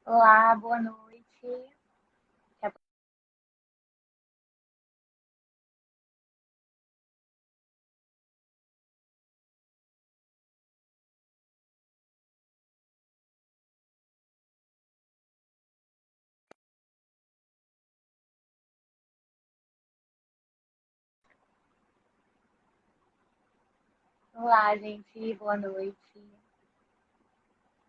Olá, boa noite. Olá, gente, boa noite.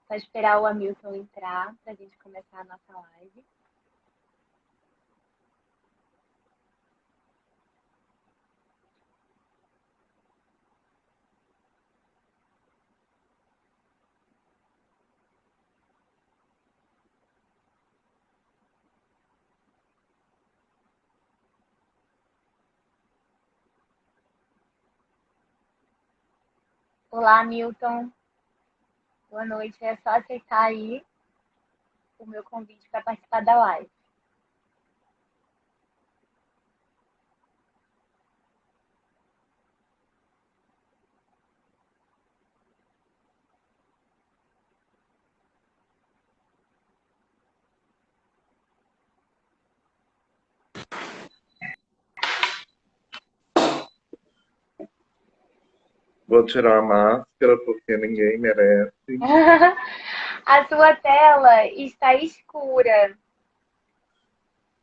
Só esperar o Hamilton entrar para a gente começar a nossa live. Olá, Hamilton. Boa noite. É só aceitar aí o meu convite para participar da live. Vou tirar a máscara porque ninguém merece. A sua tela está escura.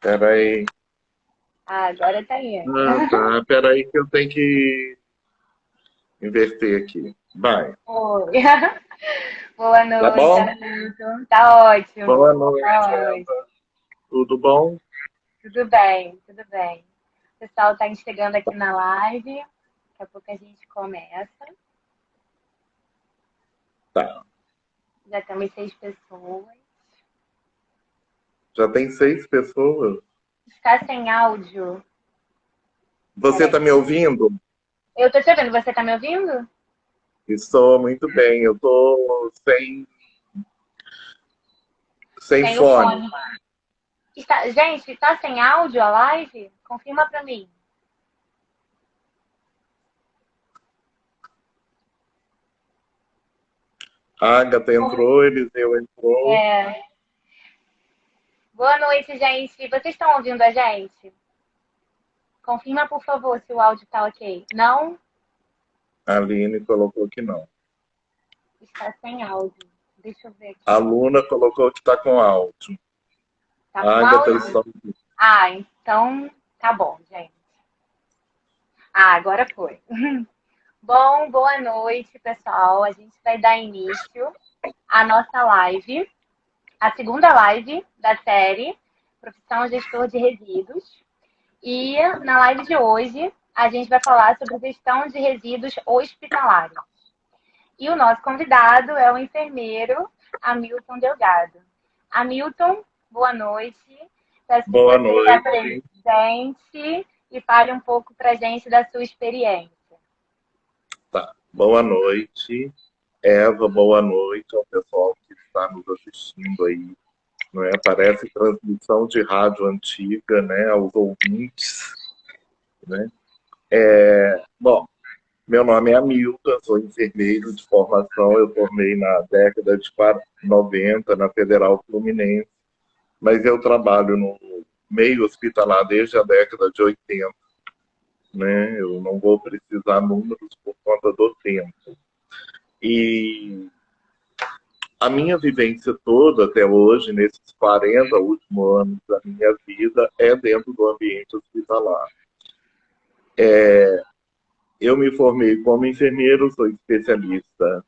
Peraí. Ah, agora está indo. Ah, tá. Peraí que eu tenho que inverter aqui. Vai. Oi. Boa Tá noite, bom? Hamilton. Tá Boa ótimo. Tá noite, ótimo. Eva. Tudo bom? Tudo bem, tudo bem. O pessoal está chegando aqui na live. Daqui a pouco a gente começa. Tá. Já temos 6 pessoas. Já tem 6 pessoas. Está sem áudio. Você tá Peraí. me ouvindo? Eu tô te ouvindo. Você tá me ouvindo? Estou muito bem. Eu tô sem Sem o fone. fone. Gente, está sem áudio a live? Confirma pra mim. A Agatha entrou, Eliseu entrou. É. Boa noite, gente. Vocês estão ouvindo a gente? Confirma, por favor, se o áudio tá ok. Não? A Aline colocou que não. Está sem áudio. Deixa eu ver A aqui. Luna colocou que tá com áudio. Tá A com Agatha áudio? está. Ah, então tá bom, gente. Ah, agora foi. Bom, boa noite, pessoal. A gente vai dar início à nossa live, a segunda live da série Profissão Gestor de Resíduos. E na live de hoje, a gente vai falar sobre gestão de resíduos hospitalares. E o nosso convidado é o enfermeiro Hamilton Delgado. Hamilton, boa noite. Peço que Boa você se noite. apresente e fale um pouco para a gente da sua experiência. Tá. Boa noite, Eva. Boa noite ao pessoal que está nos assistindo aí. Não é? Parece transmissão de rádio antiga, né? Aos ouvintes, né? Bom, meu nome é Hamilton, sou enfermeiro de formação. Eu formei na década de 90 na Federal Fluminense, mas eu trabalho no meio hospitalar desde a década de 80, né? Eu não vou precisar números por conta do tempo. E a minha vivência toda até hoje, nesses 40 últimos anos da minha vida, é dentro do ambiente hospitalar. Eu me formei como enfermeiro, sou especialista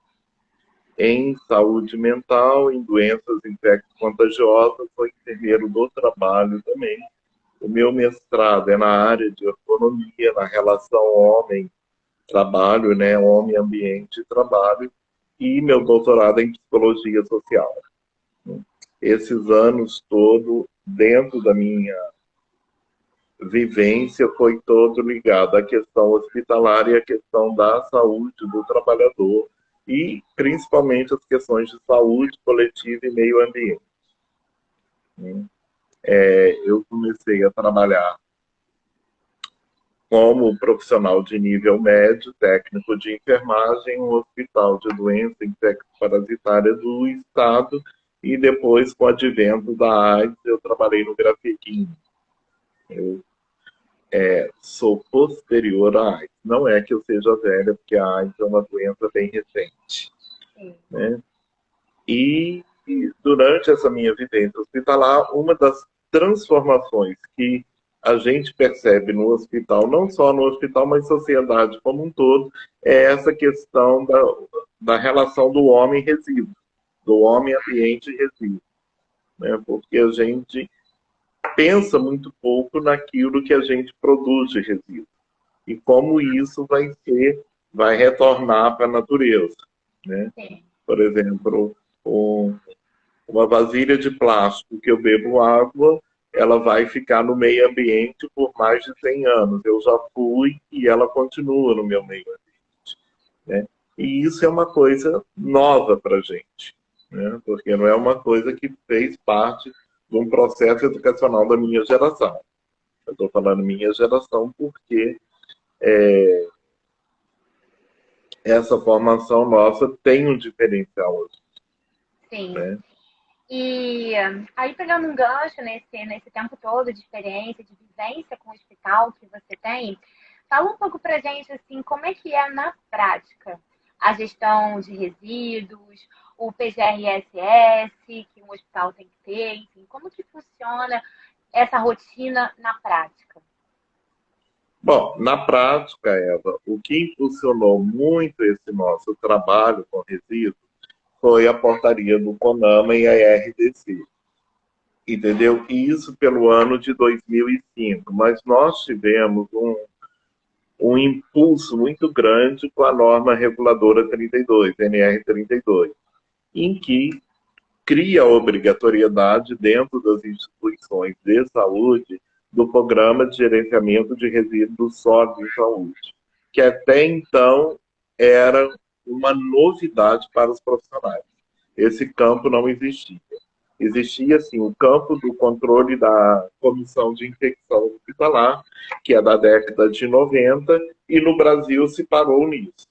em saúde mental, em doenças infecto-contagiosas, sou enfermeiro do trabalho também. O meu mestrado é na área de ergonomia, na relação homem-trabalho, né? Homem-ambiente-trabalho, e meu doutorado é em psicologia social. Esses anos todo, dentro da minha vivência, foi todo ligado à questão hospitalar e à questão da saúde do trabalhador e principalmente as questões de saúde coletiva e meio ambiente. Eu comecei a trabalhar como profissional de nível médio, técnico de enfermagem, no Hospital de Doença Infecto-Parasitária do Estado, e depois, com o advento da AIDS, eu trabalhei no Grafequim. Eu sou posterior à AIDS. Não é que eu seja velha, porque a AIDS é uma doença bem recente. Sim. Né? E durante essa minha vivência hospitalar, uma das transformações que a gente percebe no hospital, não só no hospital, mas sociedade como um todo, é essa questão da relação do homem-resíduo, do homem-ambiente-resíduo. Né? Porque a gente pensa muito pouco naquilo que a gente produz de resíduo e como isso vai retornar para a natureza. Né? Sim. Por exemplo, uma vasilha de plástico que eu bebo água, ela vai ficar no meio ambiente por mais de 100 anos. Eu já fui e ela continua no meu meio ambiente. Né? E isso é uma coisa nova para a gente, né? Porque não é uma coisa que fez parte de um processo educacional da minha geração. Eu estou falando minha geração porque essa formação nossa tem um diferencial hoje. Sim. Né? E aí, pegando um gancho nesse tempo todo de experiência, de vivência com o hospital que você tem, fala um pouco pra gente, assim, como é que é na prática a gestão de resíduos, o PGRSS que um hospital tem que ter, enfim, como que funciona essa rotina na prática? Bom, na prática, Eva, o que impulsionou muito esse nosso trabalho com resíduos foi a portaria do CONAMA e a RDC. Entendeu? E isso pelo ano de 2005. Mas nós tivemos um impulso muito grande com a norma reguladora 32, NR 32, em que cria a obrigatoriedade dentro das instituições de saúde do Programa de Gerenciamento de Resíduos Sólidos em Saúde, que até então era uma novidade para os profissionais. Esse campo não existia. Existia, sim, o campo do controle da Comissão de Infecção Hospitalar, que é da década de 90, e no Brasil se parou nisso.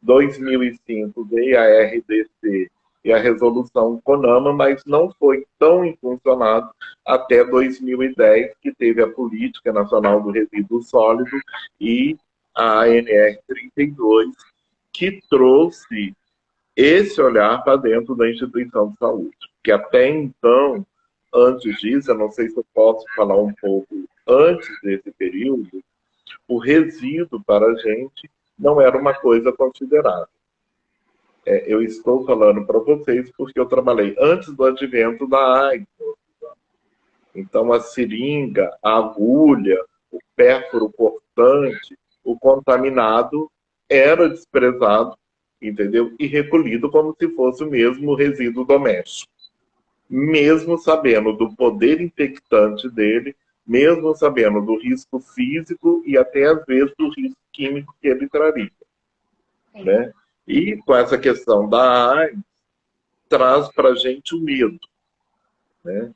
2005 veio a RDC e a resolução CONAMA, mas não foi tão impulsionado até 2010, que teve a Política Nacional do Resíduo Sólido e a ANR 32, que trouxe esse olhar para dentro da instituição de saúde. Que até então, antes disso, eu não sei se eu posso falar um pouco antes desse período, o resíduo para a gente não era uma coisa considerada. Eu estou falando para vocês porque eu trabalhei antes do advento da AIDS. Então, a seringa, a agulha, o pérfuro cortante, o contaminado era desprezado, entendeu? E recolhido como se fosse o mesmo resíduo doméstico. Mesmo sabendo do poder infectante dele, mesmo sabendo do risco físico e até às vezes do risco químico que ele traria. Né? E com essa questão da AIDS, traz para a gente o medo. Né?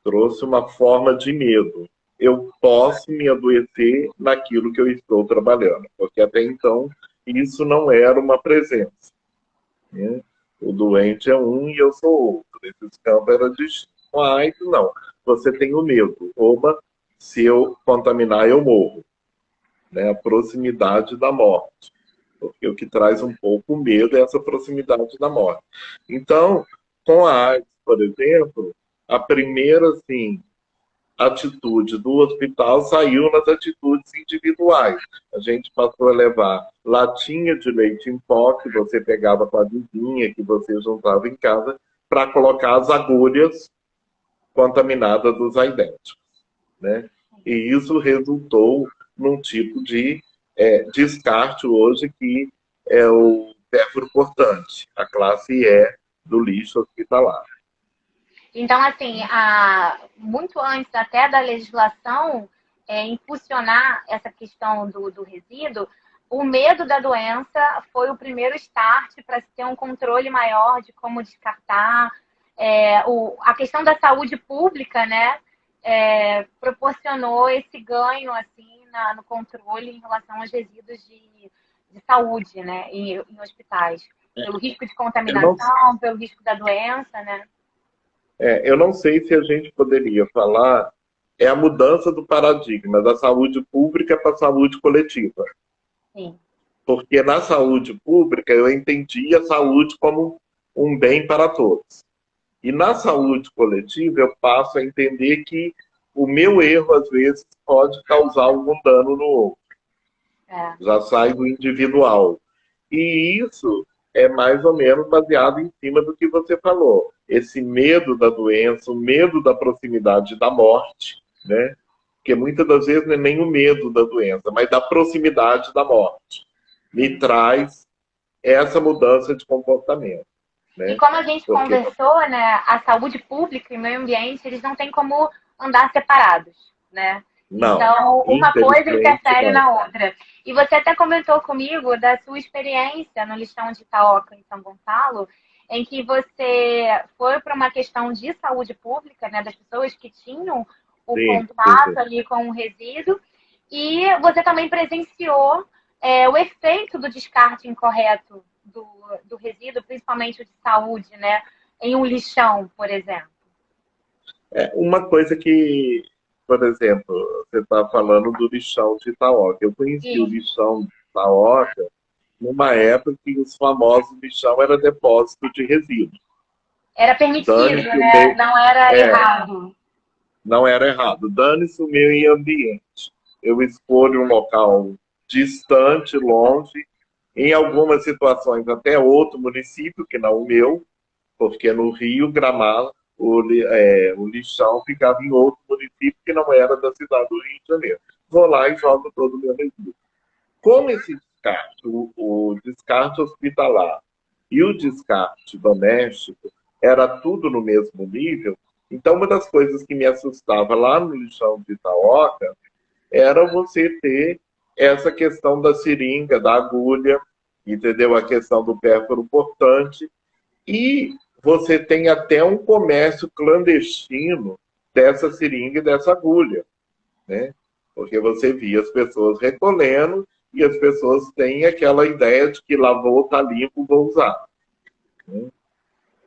Trouxe uma forma de medo. Eu posso me adoecer naquilo que eu estou trabalhando, porque até então isso não era uma presença. Né? O doente é um e eu sou outro. Esses campos eram distintos. A AIDS, não. Você tem o medo. Oba, se eu contaminar, eu morro. Né? A proximidade da morte. Porque o que traz um pouco o medo é essa proximidade da morte. Então, com a AIDS, por exemplo, a primeira assim, atitude do hospital saiu nas atitudes individuais. A gente passou a levar latinha de leite em pó, que você pegava com a vizinha, que você juntava em casa, para colocar as agulhas contaminadas dos aidéticos. Né? E isso resultou num tipo de descarte hoje que é o pérfuro cortante, a classe E do lixo hospitalar. Então, assim, muito antes até da legislação impulsionar essa questão do resíduo, o medo da doença foi o primeiro start para se ter um controle maior de como descartar. A questão da saúde pública, né, proporcionou esse ganho assim no controle em relação aos resíduos de saúde, né, em hospitais, pelo risco de Eu não, contaminação, pelo risco da doença, né? Eu não sei se a gente poderia falar, é a mudança do paradigma da saúde pública para a saúde coletiva. Sim. Porque na saúde pública eu entendi a saúde como um bem para todos. E na saúde coletiva eu passo a entender que o meu erro, às vezes, pode causar algum dano no outro. Já sai do individual. E isso é mais ou menos baseado em cima do que você falou. Esse medo da doença, o medo da proximidade da morte, né? Porque muitas das vezes não é nem o medo da doença, mas da proximidade da morte. Me traz essa mudança de comportamento. E Né? como a gente Porque conversou, né, a saúde pública e o meio ambiente, eles não têm como andar separados, né? não, Então, uma coisa infelizmente interfere não. na outra. E você até comentou comigo da sua experiência no lixão de Itaoca, em São Gonçalo, em que você foi para uma questão de saúde pública, né, das pessoas que tinham o Sim, sim, contato sim. ali com o resíduo, e você também presenciou o efeito do descarte incorreto do resíduo, principalmente o de saúde, né, em um lixão, por exemplo. Uma coisa que, por exemplo, você está falando do lixão de Itaoca. Eu conheci o E lixão de Itaoca numa época que os famosos lixão era depósito de resíduos. era permitido, Dane-se o né? meio. Não era É, errado. não era errado. Dane-se o meio ambiente. Eu escolho um local distante, longe, em algumas situações até outro município, que não o meu, porque no Rio, Gramado, o lixão ficava em outro município que não era da cidade do Rio de Janeiro. Vou lá e jogo todo o meu resíduo. Como esse descarte, o descarte hospitalar e o descarte doméstico era tudo no mesmo nível, então uma das coisas que me assustava lá no lixão de Itaoca era você ter essa questão da seringa, da agulha, entendeu? A questão do pérfuro portante, e você tem até um comércio clandestino dessa seringa e dessa agulha, né? Porque você via as pessoas recolhendo e as pessoas têm aquela ideia de que lavou, tá limpo, vou usar. Né?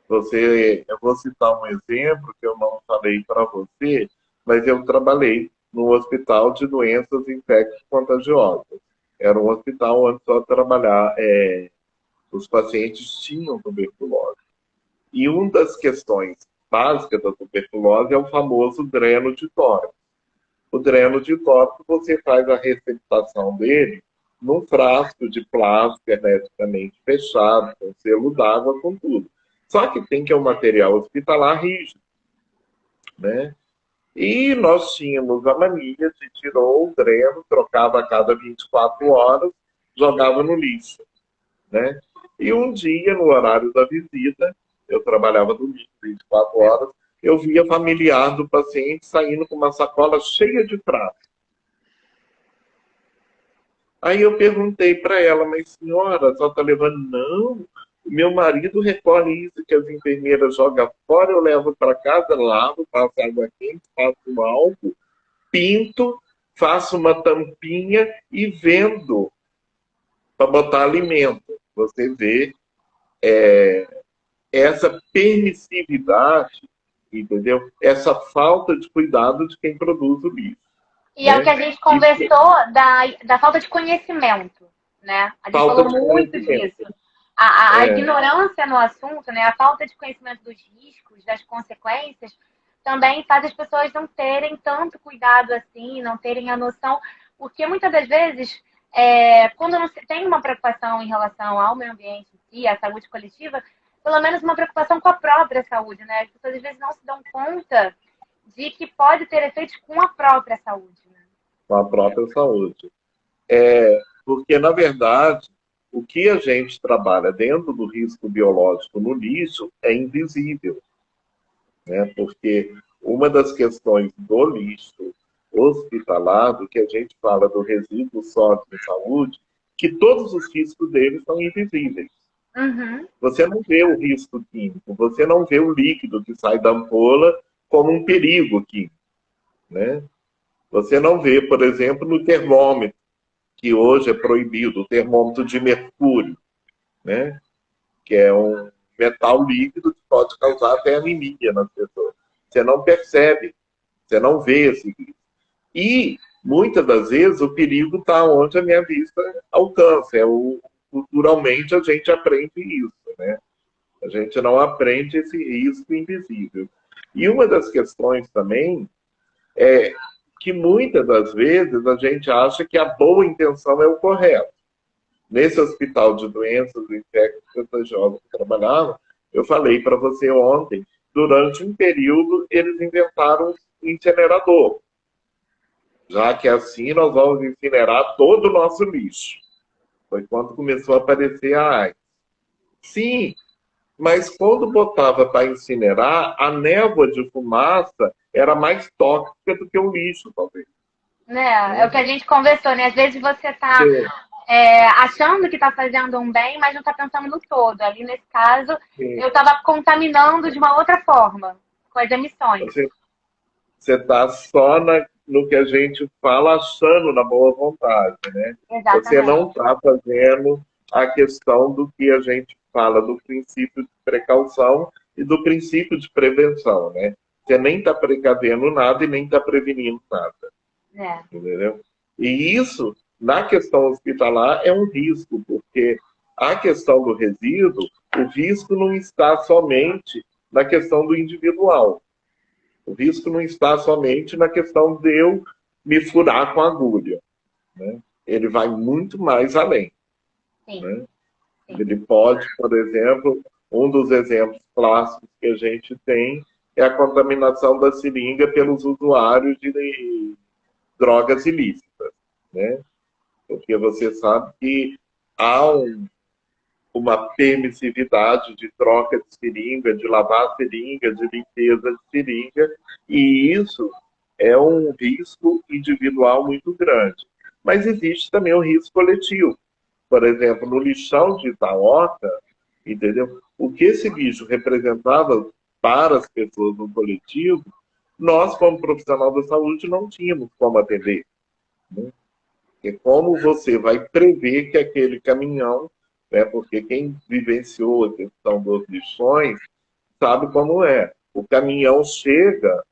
Eu vou citar um exemplo que eu não falei para você, mas eu trabalhei no hospital de doenças infecto-contagiosas. Era um hospital onde só trabalhar, os pacientes tinham tuberculose. E uma das questões básicas da tuberculose é o famoso dreno de tórax. O dreno de tórax, você faz a receptação dele num frasco de plástico hermeticamente fechado, com selo d'água, com tudo. Só que tem que é um material hospitalar rígido, né? E nós tínhamos a mania de tirou o dreno, trocava a cada 24 horas, jogava no lixo, né? E um dia, no horário da visita, eu trabalhava domingo, 24 horas, eu via familiar do paciente saindo com uma sacola cheia de prato. Aí eu perguntei para ela, mas senhora, só está levando? Não, meu marido recolhe isso que as enfermeiras jogam fora, eu levo para casa, lavo, passo água quente, passo álcool, pinto, faço uma tampinha e vendo para botar alimento. Você vê essa permissividade, entendeu? Essa falta de cuidado de quem produz o lixo. E é o que Né? a gente E conversou da falta de conhecimento, né? A gente falta falou de muito conhecimento. disso. A É, ignorância no assunto, né? A falta de conhecimento dos riscos, das consequências, também faz as pessoas não terem tanto cuidado assim, não terem a noção, porque muitas das vezes, quando não se tem uma preocupação em relação ao meio ambiente e à saúde coletiva, pelo menos uma preocupação com a própria saúde, né? As pessoas às vezes não se dão conta de que pode ter efeitos com a própria saúde. Né? com a própria saúde. Porque, na verdade, o que a gente trabalha dentro do risco biológico no lixo é invisível. Né? Porque uma das questões do lixo hospitalar, do que a gente fala do resíduo sólido de saúde, que todos os riscos dele são invisíveis. Uhum. Você não vê o risco químico, você não vê o líquido que sai da ampola como um perigo químico. Né? Você não vê, por exemplo, no termômetro, que hoje é proibido, o termômetro de mercúrio, né? Que é um metal líquido que pode causar até anemia nas pessoas. Você não percebe, você não vê esse risco. E, muitas das vezes, o perigo está onde a minha vista alcança. Culturalmente, a gente aprende isso, né? A gente não aprende esse risco invisível. E uma das questões também é que, muitas das vezes, a gente acha que a boa intenção é o correto. Nesse hospital de doenças infecto-contagiosas que eu trabalhava, eu falei para você ontem, durante um período, eles inventaram um incinerador. Já que assim nós vamos incinerar todo o nosso lixo. Foi quando começou a aparecer a AIDS. Sim, mas quando botava para incinerar, a névoa de fumaça era mais tóxica do que o lixo, talvez. Né? É o que a gente conversou, né? Às vezes você está achando que está fazendo um bem, mas não está pensando no todo. Ali, nesse caso, Sim. eu estava contaminando de uma outra forma, com as emissões. Você está só no que a gente fala, achando na boa vontade, né? Exatamente. Você não está fazendo a questão do que a gente fala do princípio de precaução e do princípio de prevenção, né? Você nem está precavendo nada e nem está prevenindo nada. Entendeu? E isso, na questão hospitalar, é um risco, porque a questão do resíduo, o risco não está somente na questão do individual. O risco não está somente na questão de eu me furar com a agulha, né? Ele vai muito mais além. Sim. Né? Sim. Ele pode, por exemplo, um dos exemplos clássicos que a gente tem é a contaminação da seringa pelos usuários de drogas ilícitas, né? Porque você sabe que há uma permissividade de troca de seringa, de lavar seringa, de limpeza de seringa, e isso é um risco individual muito grande. Mas existe também o risco coletivo. Por exemplo, no lixão de Itaota, entendeu? O que esse lixo representava para as pessoas no coletivo, nós, como profissional da saúde, não tínhamos como atender. Né? Porque como você vai prever que aquele caminhão, né, porque quem vivenciou a questão dos lixões sabe como é. O caminhão chega,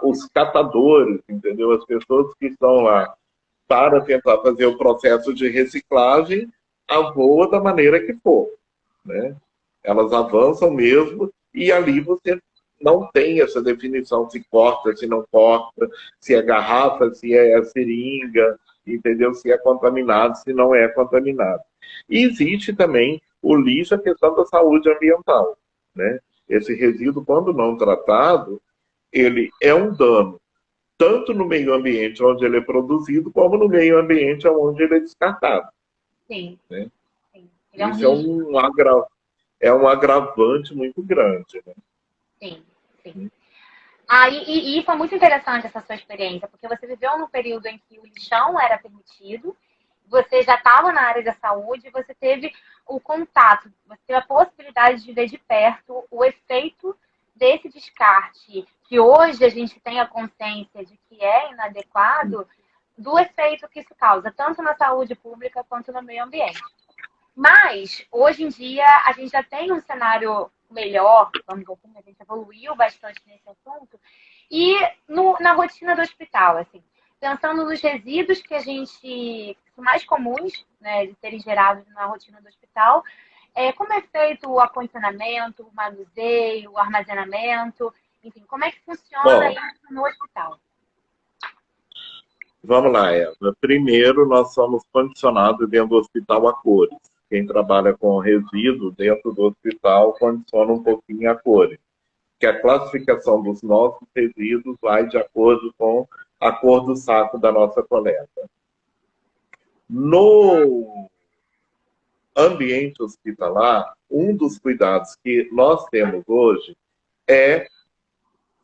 os catadores, entendeu? As pessoas que estão lá para tentar fazer o processo de reciclagem, voa da maneira que for. Né? Elas avançam mesmo e ali você não tem essa definição se corta, se não corta, se é garrafa, se é seringa, entendeu? Se é contaminado, se não é contaminado. E existe também o lixo, a questão da saúde ambiental. Né? Esse resíduo, quando não tratado, ele é um dano, tanto no meio ambiente onde ele é produzido, como no meio ambiente onde ele é descartado. Sim. Né? Sim. Isso é um agravante muito grande. Né? Sim, sim. E foi muito interessante essa sua experiência, porque você viveu num período em que o lixão era permitido, você já estava na área da saúde, você teve o contato, você teve a possibilidade de ver de perto o efeito desse descarte, que hoje a gente tem a consciência de que é inadequado, do efeito que isso causa, tanto na saúde pública quanto no meio ambiente. Mas, hoje em dia, a gente já tem um cenário melhor, vamos dizer assim, a gente evoluiu bastante nesse assunto, e na rotina do hospital, assim, pensando nos resíduos que a gente, são mais comuns, né, de serem gerados na rotina do hospital, como é feito o acondicionamento, o manuseio, o armazenamento, enfim, como é que funciona isso no hospital? Vamos lá, Eva. Primeiro, nós somos condicionados dentro do hospital a cores. Quem trabalha com resíduo dentro do hospital condiciona um pouquinho a cores. Que a classificação dos nossos resíduos vai de acordo com a cor do saco da nossa coleta. No ambiente hospitalar, um dos cuidados que nós temos hoje é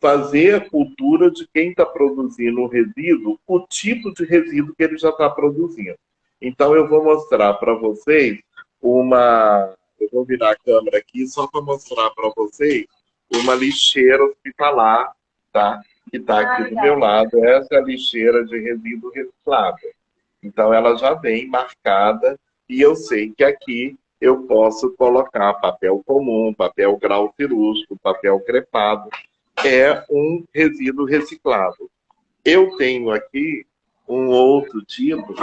fazer a cultura de quem está produzindo o resíduo, o tipo de resíduo que ele já está produzindo. Então, eu vou mostrar para vocês eu vou virar a câmera aqui só para mostrar para vocês uma lixeira hospitalar, tá? Que está aqui do meu lado. Essa é a lixeira de resíduo reciclado. Então, ela já vem marcada e eu sei que aqui eu posso colocar papel comum, papel grau cirúrgico, papel crepado. É um resíduo reciclável. Eu tenho aqui um outro tipo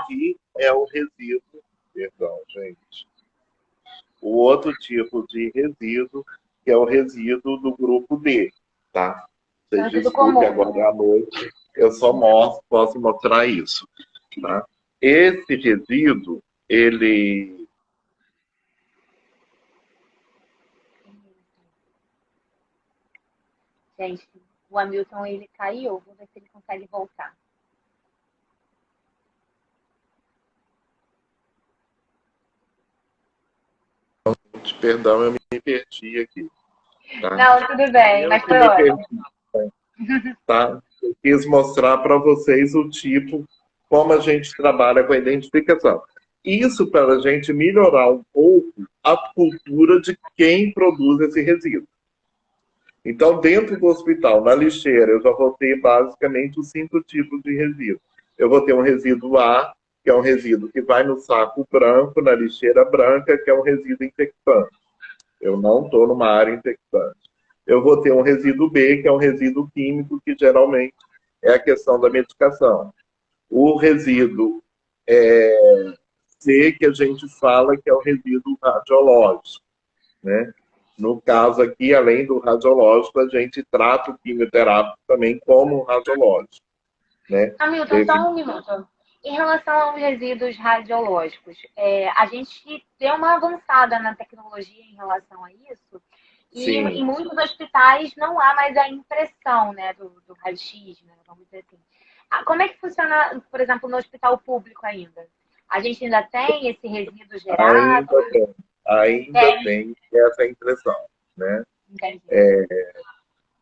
que é o resíduo, perdão, gente, o outro tipo de resíduo, que é o resíduo do grupo D, tá? Vocês Resíduo desculpem, comum. agora à noite eu só posso mostrar isso, tá? Esse resíduo, ele... Gente, o Hamilton, ele caiu. Vou ver se ele consegue voltar. Perdão, eu me perdi aqui, tá? Não, tudo bem, Eu mas que foi me perdi, ótimo. tá? Eu quis mostrar para vocês o tipo, como a gente trabalha com a identificação. Isso para a gente melhorar um pouco a cultura de quem produz esse resíduo. Então, dentro do hospital, na lixeira, eu já vou ter basicamente os 5 tipos de resíduo. Eu vou ter um resíduo A, que é um resíduo que vai no saco branco, na lixeira branca, que é um resíduo infectante. Eu não estou numa área infectante. Eu vou ter um resíduo B, que é um resíduo químico, que geralmente é a questão da medicação. O resíduo C, que a gente fala que é o resíduo radiológico, né? No caso aqui, além do radiológico, a gente trata o quimioterápico também como radiológico, né? Hamilton, Teve... só um minuto. Em relação aos resíduos radiológicos, a gente deu uma avançada na tecnologia em relação a isso, e Sim. em muitos hospitais não há mais a impressão, né, do raio-x, né, vamos dizer assim. Como é que funciona, por exemplo, no hospital público ainda? A gente ainda tem esse resíduo gerado? Ainda Tem, tem essa impressão, né? entendi.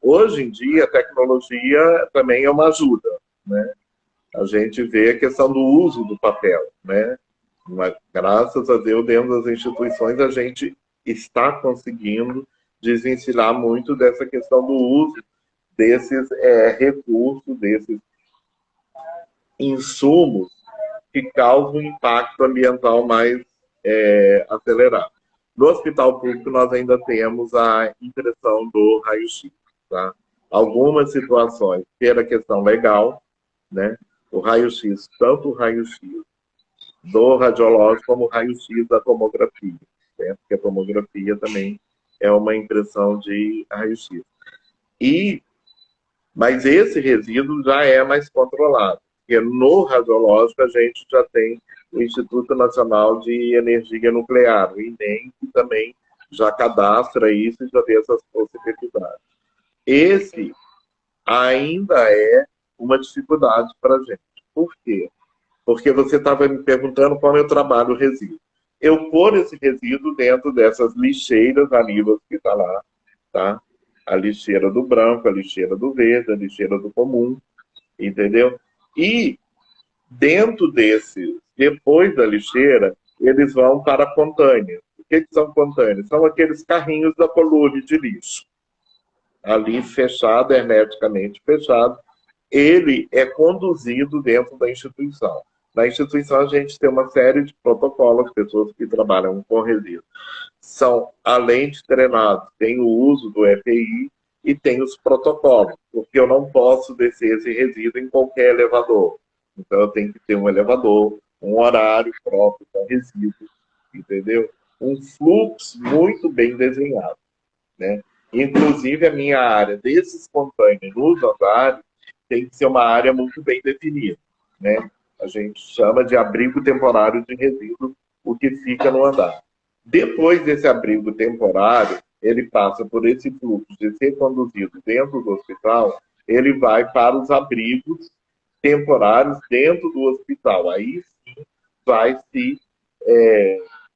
Hoje em dia, a tecnologia também é uma ajuda, né? A gente vê a questão do uso do papel, né? Mas, graças a Deus, dentro das instituições, a gente está conseguindo desvencilhar muito dessa questão do uso desses recursos, desses insumos que causam um impacto ambiental mais acelerado. No hospital público, nós ainda temos a impressão do raio-x. Tá? Algumas situações, pela questão legal, né? O raio-x, tanto o raio-x do radiológico como o raio-x da tomografia, né? Porque a tomografia também é uma impressão de raio-x. Mas esse resíduo já é mais controlado, porque no radiológico a gente já tem o Instituto Nacional de Energia Nuclear, o INEM, que também já cadastra isso e já vê essas possibilidades. Esse ainda é uma dificuldade para a gente. Por quê? Porque você estava me perguntando como eu trabalho o resíduo. Eu pôr esse resíduo dentro dessas lixeiras aníbal que está lá, tá? A lixeira do branco, a lixeira do verde, a lixeira do comum, entendeu? E dentro desses, depois da lixeira, eles vão para containers. O que são containers? São aqueles carrinhos da coluna de lixo. Ali fechado, hermeticamente fechado, ele é conduzido dentro da instituição. Na instituição, a gente tem uma série de protocolos, pessoas que trabalham com resíduos. São, além de treinados, tem o uso do EPI e tem os protocolos, porque eu não posso descer esse resíduo em qualquer elevador. Então, eu tenho que ter um elevador, um horário próprio para resíduo, entendeu? Um fluxo muito bem desenhado, né? Inclusive, a minha área desses containers nos andares tem que ser uma área muito bem definida, né? A gente chama de abrigo temporário de resíduos, o que fica no andar. Depois desse abrigo temporário, ele passa por esse fluxo de ser conduzido dentro do hospital, ele vai para os abrigos temporários dentro do hospital. Aí sim vai se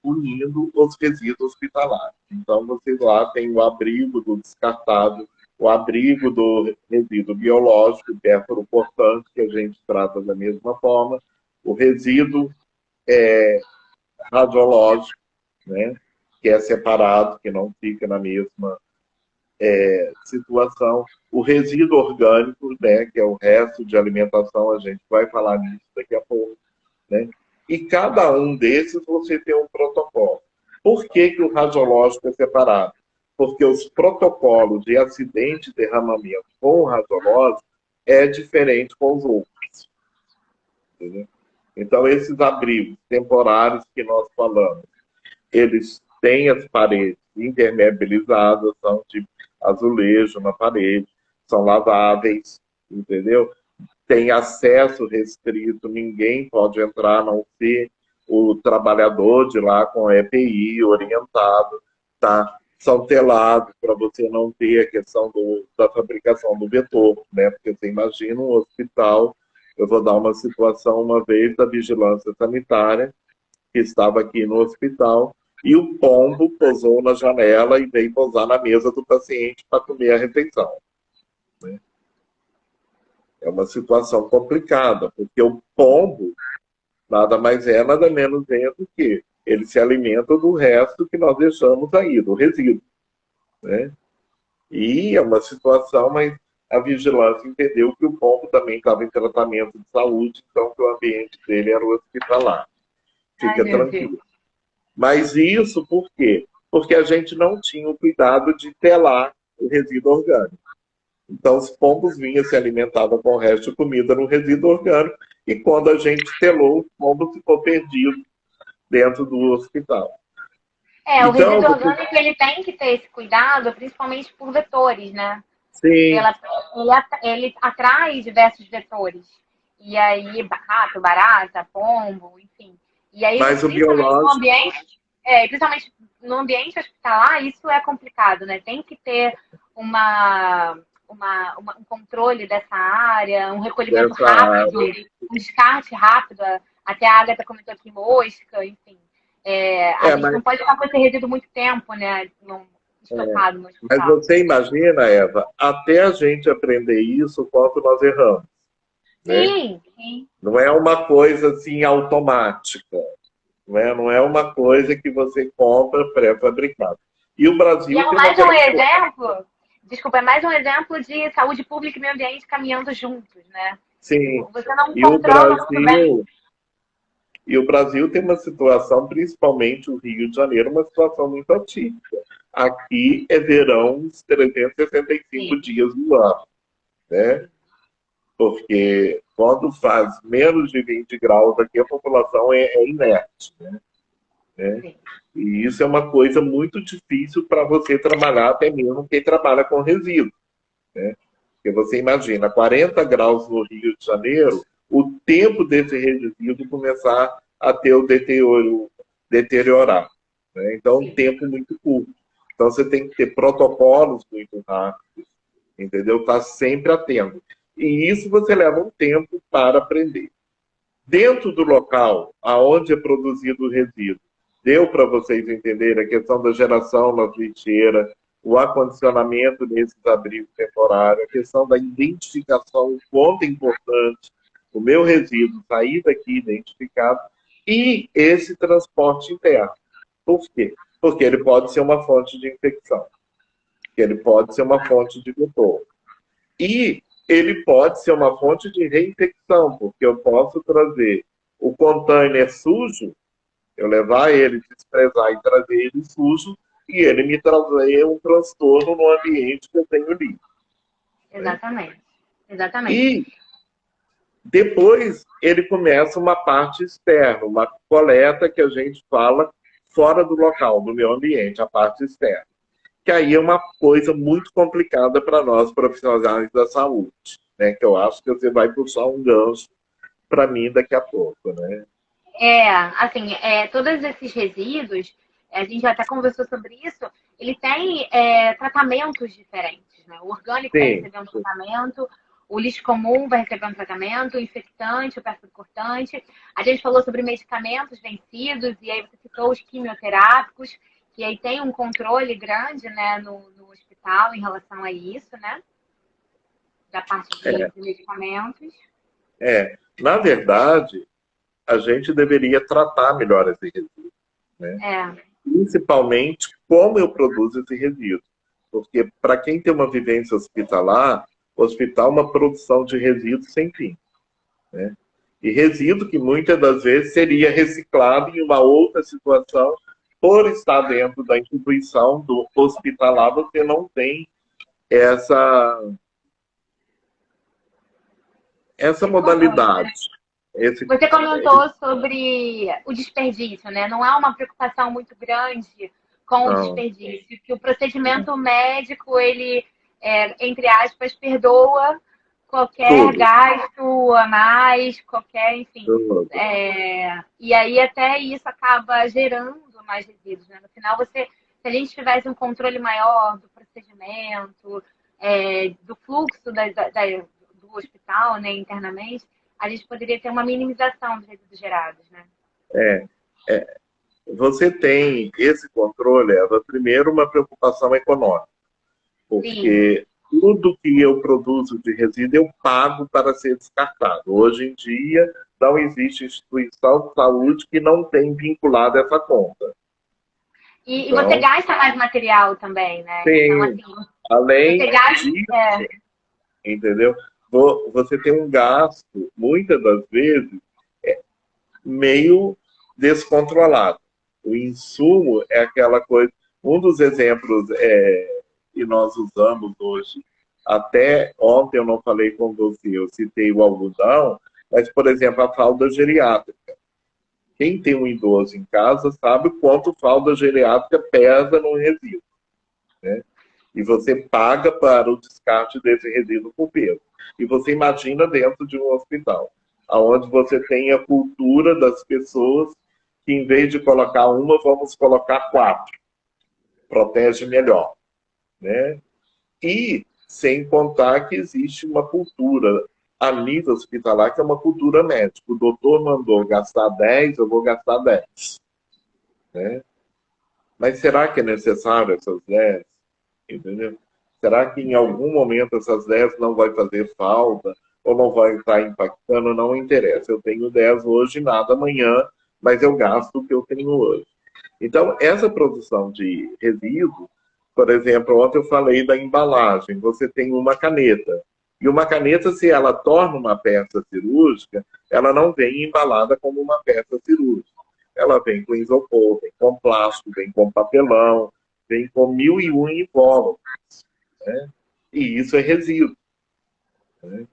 unindo os resíduos hospitalares. Então, vocês lá tem o abrigo do descartável, o abrigo do resíduo biológico, que é importante, que a gente trata da mesma forma, o resíduo radiológico, né, que é separado, que não fica na mesma situação, o resíduo orgânico, né, que é o resto de alimentação, a gente vai falar nisso daqui a pouco, né, E cada um desses você tem um protocolo. Por que, que o radiológico é separado? Porque os protocolos de acidente e derramamento com o radiológico é diferente com os outros. Entendeu? Então, esses abrigos temporários que nós falamos, eles têm as paredes impermeabilizadas, são de azulejo na parede, são laváveis, entendeu? Tem acesso restrito, ninguém pode entrar, a não ser o trabalhador de lá com EPI orientado, tá? São telados para você não ter a questão da fabricação do vetor, né? Porque você imagina um hospital, eu vou dar uma situação uma vez da vigilância sanitária, que estava aqui no hospital, e o pombo pousou na janela e veio pousar na mesa do paciente para comer a refeição. Né? É uma situação complicada, porque o pombo nada mais é, nada menos é do que ele se alimenta do resto que nós deixamos aí, do resíduo. Né? E é uma situação, mas a vigilância entendeu que o pombo também estava em tratamento de saúde, então que o ambiente dele era o hospitalar. Fica tranquilo. Mas isso por quê? Porque a gente não tinha o cuidado de telar o resíduo orgânico. Então, os pombos vinham, se alimentavam com o resto de comida no resíduo orgânico, e quando a gente telou, o pombo ficou perdido dentro do hospital. O resíduo orgânico ele tem que ter esse cuidado, principalmente por vetores, né? Sim. Ele atrai diversos vetores. E aí, rato, barata, pombo, enfim. E aí, Mas o biológico... principalmente no ambiente hospitalar, isso é complicado, né? Tem que ter um controle dessa área, um recolhimento rápido, um descarte rápido. Até a Agatha comentou aqui mosca, enfim. A gente não pode ficar com esse resíduo muito tempo, né? Estocado no hospital. Mas você imagina, Eva, até a gente aprender isso, quanto nós erramos. Sim, né? sim. Não é uma coisa assim automática. Não é uma coisa que você compra pré-fabricado. E o Brasil tem mais um exemplo. Desculpa, é mais um exemplo de saúde pública e meio ambiente caminhando juntos, né? Sim. Você não controla muito bem. E o Brasil tem uma situação, principalmente o Rio de Janeiro, uma situação muito atípica. Aqui é verão os 365 dias do ano, né? Porque quando faz menos de 20 graus aqui, a população é inerte, né? E isso é uma coisa muito difícil para você trabalhar, até mesmo quem trabalha com resíduo. Né? Porque você imagina, 40 graus no Rio de Janeiro, o tempo desse resíduo começar a ter o deteriorar. Né? Então, um tempo muito curto. Então, você tem que ter protocolos muito rápidos, entendeu? Estar sempre atento. E isso você leva um tempo para aprender. Dentro do local aonde é produzido o resíduo, deu para vocês entenderem a questão da geração na lixeira, o acondicionamento desses abrigos temporários, a questão da identificação, o quanto é importante o meu resíduo sair daqui identificado, e esse transporte interno. Por quê? Porque ele pode ser uma fonte de infecção, ele pode ser uma fonte de vetor. E ele pode ser uma fonte de reinfecção, porque eu posso trazer o container sujo, eu levar ele, desprezar e trazer ele sujo, e ele me trazer um transtorno no ambiente que eu tenho limpo. Exatamente. Né? Exatamente. E depois ele começa uma parte externa, uma coleta que a gente fala fora do local, do meu ambiente, a parte externa. Que aí é uma coisa muito complicada para nós profissionais da saúde, né? Que eu acho que você vai puxar um gancho para mim daqui a pouco, né? Assim, todos esses resíduos, a gente já até conversou sobre isso, ele tem tratamentos diferentes, né? O orgânico vai receber um tratamento, o lixo comum vai receber um tratamento, o infectante, o perfluorcortante. A gente falou sobre medicamentos vencidos, e aí você citou os quimioterápicos, que aí tem um controle grande, né, no hospital em relação a isso, né? Da parte de medicamentos. Na verdade, a gente deveria tratar melhor esse resíduo, né? Principalmente como eu produzo esse resíduo. Porque para quem tem uma vivência hospitalar, o hospital é uma produção de resíduos sem fim, né? E resíduo que muitas das vezes seria reciclado em uma outra situação, por estar dentro da instituição do hospitalar, você não tem essa, essa Esse controle, modalidade. né? Você comentou sobre o desperdício, né? Não há uma preocupação muito grande com o Não, desperdício, que o procedimento médico, ele, entre aspas, perdoa qualquer tudo, gasto a mais, qualquer, enfim. tudo. E aí até isso acaba gerando mais resíduos, né? No final, se a gente tivesse um controle maior do procedimento, do fluxo do hospital, né, internamente, a gente poderia ter uma minimização dos resíduos gerados, né? É, você tem esse controle, Eva, primeiro uma preocupação econômica, Sim. porque tudo que eu produzo de resíduo eu pago para ser descartado. Hoje em dia, não existe instituição de saúde que não tem vinculado essa conta. E você Então, gasta mais material também, né? Então, tem, assim, você além gasta. de, entendeu? Você tem um gasto, muitas das vezes, meio descontrolado. O insumo é aquela coisa. Um dos exemplos que nós usamos hoje, até ontem eu não falei com você, eu citei o algodão, mas, por exemplo, a fralda geriátrica. Quem tem um idoso em casa sabe o quanto fralda geriátrica pesa no resíduo, né? E você paga para o descarte desse resíduo por peso. E você imagina dentro de um hospital, onde você tem a cultura das pessoas que, em vez de colocar uma, vamos colocar quatro. Protege melhor, né? E sem contar que existe uma cultura a nível hospitalar, que é uma cultura médica. O doutor mandou gastar 10, eu vou gastar 10. Né? Mas será que é necessário essas 10? Entendeu? Será que em algum momento essas 10 não vai fazer falta ou não vai estar impactando? Não interessa. Eu tenho 10 hoje, nada amanhã, mas eu gasto o que eu tenho hoje. Então, essa produção de resíduo, por exemplo, ontem eu falei da embalagem. Você tem uma caneta. E uma caneta, se ela torna uma peça cirúrgica, ela não vem embalada como uma peça cirúrgica. Ela vem com isopor, vem com plástico, vem com papelão, vem com mil e um invólucros. Né? E isso é resíduo. Né?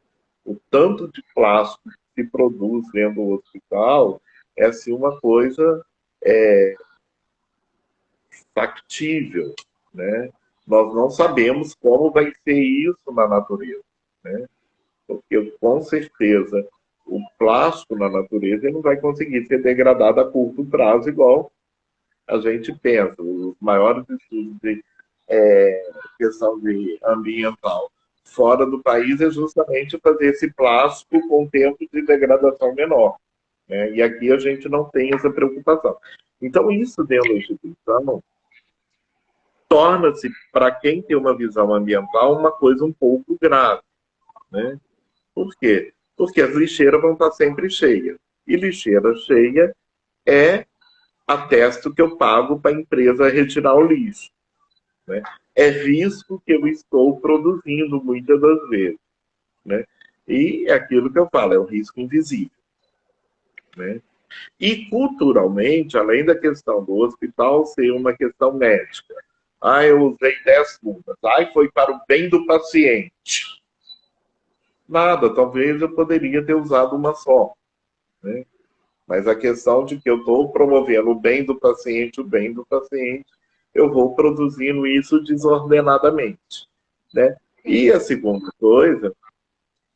O tanto de plástico que se produz dentro do hospital é assim, uma coisa factível. Né? Nós não sabemos como vai ser isso na natureza. Né? Porque, com certeza, o plástico na natureza ele não vai conseguir ser degradado a curto prazo, igual a gente pensa. Os maiores estudos de questão de ambiental fora do país é justamente fazer esse plástico com tempo de degradação menor. Né? E aqui a gente não tem essa preocupação. Então, isso dentro da instituição torna-se, para quem tem uma visão ambiental, uma coisa um pouco grave. Né? Por quê? Porque as lixeiras vão estar sempre cheias. E lixeira cheia é atesto que eu pago para a empresa retirar o lixo. Né? É risco que eu estou produzindo muitas das vezes. Né? E é aquilo que eu falo, é o risco invisível. Né? E culturalmente, além da questão do hospital ser uma questão médica, eu usei 10 luvas, foi para o bem do paciente. Nada, talvez eu poderia ter usado uma só. Né? Mas a questão de que eu estou promovendo o bem do paciente, eu vou produzindo isso desordenadamente. Né? E a segunda coisa,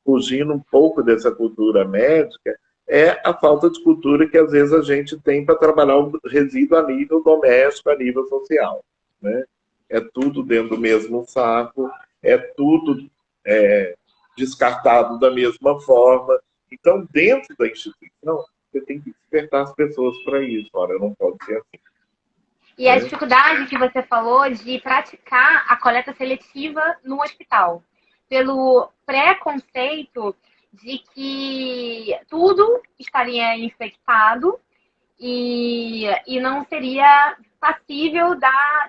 fugindo um pouco dessa cultura médica, é a falta de cultura que às vezes a gente tem para trabalhar o resíduo a nível doméstico, a nível social. Né? É tudo dentro do mesmo saco, é tudo descartado da mesma forma. Então, dentro da instituição, você tem que despertar as pessoas para isso. Olha, não pode ser assim. E a Né? dificuldade que você falou de praticar a coleta seletiva no hospital, pelo preconceito de que tudo estaria infectado e não seria passível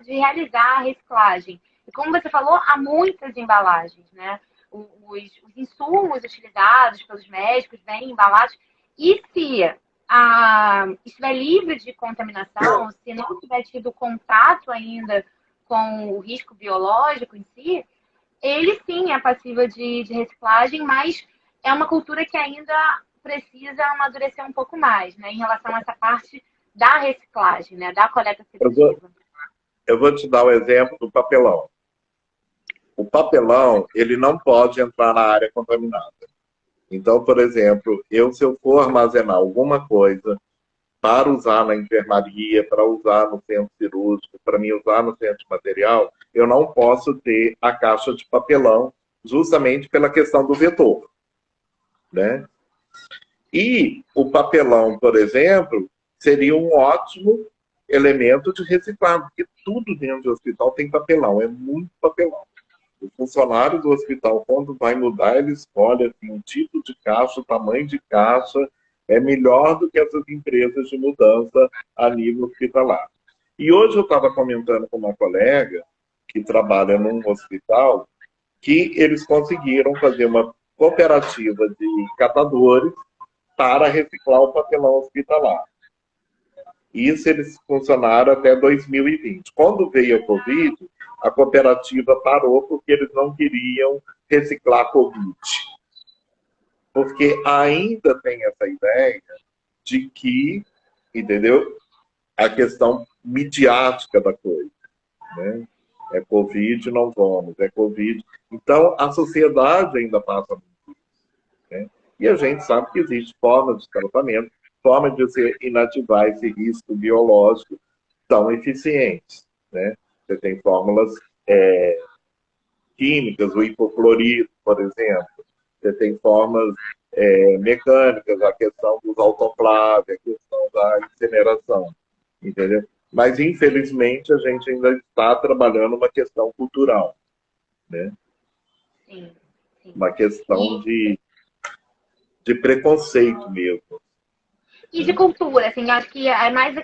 de realizar a reciclagem. E como você falou, há muitas embalagens, né? Os insumos utilizados pelos médicos vêm embalados E se estiver livre de contaminação, se não tiver tido contato ainda com o risco biológico em si, ele sim é passível de reciclagem, mas é uma cultura que ainda precisa amadurecer um pouco mais, né, em relação a essa parte da reciclagem, né, da coleta Eu vou, seletiva. eu vou te dar o exemplo do papelão. O papelão, ele não pode entrar na área contaminada. Então, por exemplo, se eu for armazenar alguma coisa para usar na enfermaria, para usar no centro cirúrgico, para me usar no centro de material, eu não posso ter a caixa de papelão, justamente pela questão do vetor, né? E o papelão, por exemplo, seria um ótimo elemento de reciclagem, porque tudo dentro do hospital tem papelão, é muito papelão. O funcionário do hospital, quando vai mudar, ele escolhe assim, o tipo de caixa, o tamanho de caixa, é melhor do que essas empresas de mudança a nível hospitalar. E hoje eu estava comentando com uma colega que trabalha num hospital que eles conseguiram fazer uma cooperativa de catadores para reciclar o papelão hospitalar. Isso eles funcionaram até 2020. Quando veio a Covid, a cooperativa parou porque eles não queriam reciclar Covid. Porque ainda tem essa ideia de que, entendeu? A questão midiática da coisa, né? É Covid, não vamos, é Covid. Então, a sociedade ainda passa muito isso, né? E a gente sabe que existe formas de tratamento, formas de você inativar esse risco biológico tão eficientes, né? Você tem fórmulas químicas, o hipoclorito, por exemplo. Você tem formas mecânicas, a questão dos autoclaves, a questão da incineração, entendeu? Mas, infelizmente, a gente ainda está trabalhando uma questão cultural, né? Sim, sim. Uma questão E, de preconceito mesmo. e de cultura, assim, acho que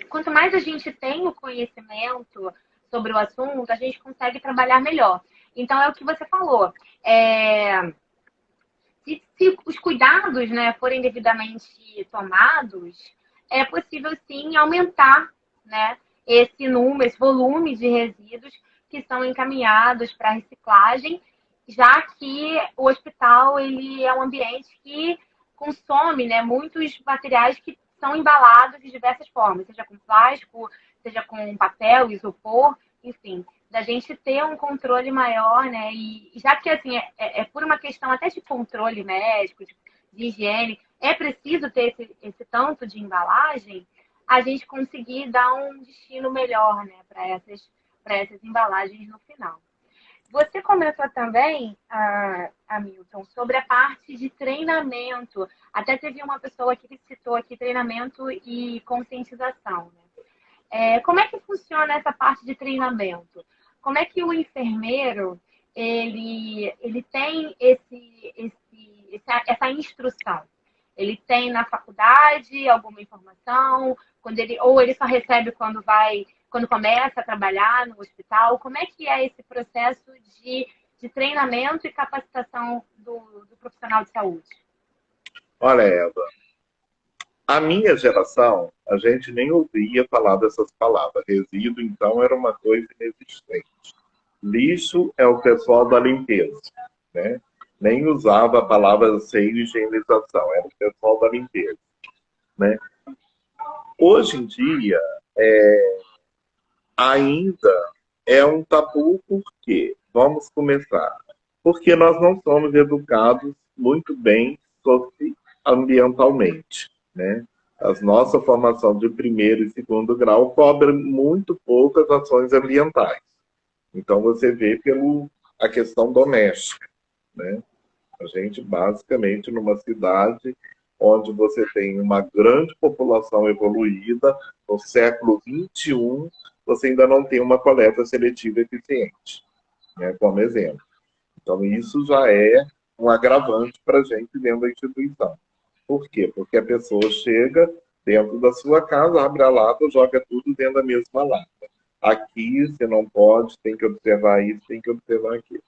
quanto mais a gente tem o conhecimento sobre o assunto, a gente consegue trabalhar melhor. Então, é o que você falou. Se os cuidados, né, forem devidamente tomados, é possível sim aumentar, né, esse número, esse volume de resíduos que são encaminhados para reciclagem, já que o hospital ele é um ambiente que consome, né, muitos materiais que são embalados de diversas formas, seja com plástico, seja com papel, isopor, enfim, da gente ter um controle maior, né? E já que assim é por uma questão até de controle médico, de higiene, é preciso ter esse tanto de embalagem, a gente conseguir dar um destino melhor, né, para essas embalagens no final. Você comentou também, Hamilton, sobre a parte de treinamento. Até teve uma pessoa aqui que citou aqui treinamento e conscientização, né? Como é que funciona essa parte de treinamento? Como é que o enfermeiro ele tem essa instrução? Ele tem na faculdade alguma informação? Ou ele só recebe quando começa a trabalhar no hospital? Como é que é esse processo de treinamento e capacitação do profissional de saúde? Olha, Eva, a minha geração, a gente nem ouvia falar dessas palavras. Resíduo, então, era uma coisa inexistente. Lixo é o pessoal da limpeza, né? Nem usava a palavra asseio e higienização, era o pessoal da limpeza, né? Hoje em dia, ainda é um tabu, por quê? Vamos começar. Porque nós não somos educados muito bem socioambientalmente, né? A nossa formação de primeiro e segundo grau cobre muito poucas ações ambientais. Então, você vê a questão doméstica, né? A gente, basicamente, numa cidade onde você tem uma grande população evoluída, no século XXI, você ainda não tem uma coleta seletiva eficiente, né? Como exemplo. Então, isso já é um agravante para a gente dentro da instituição. Por quê? Porque a pessoa chega dentro da sua casa, abre a lata, joga tudo dentro da mesma lata. Aqui você não pode, tem que observar isso, tem que observar aquilo.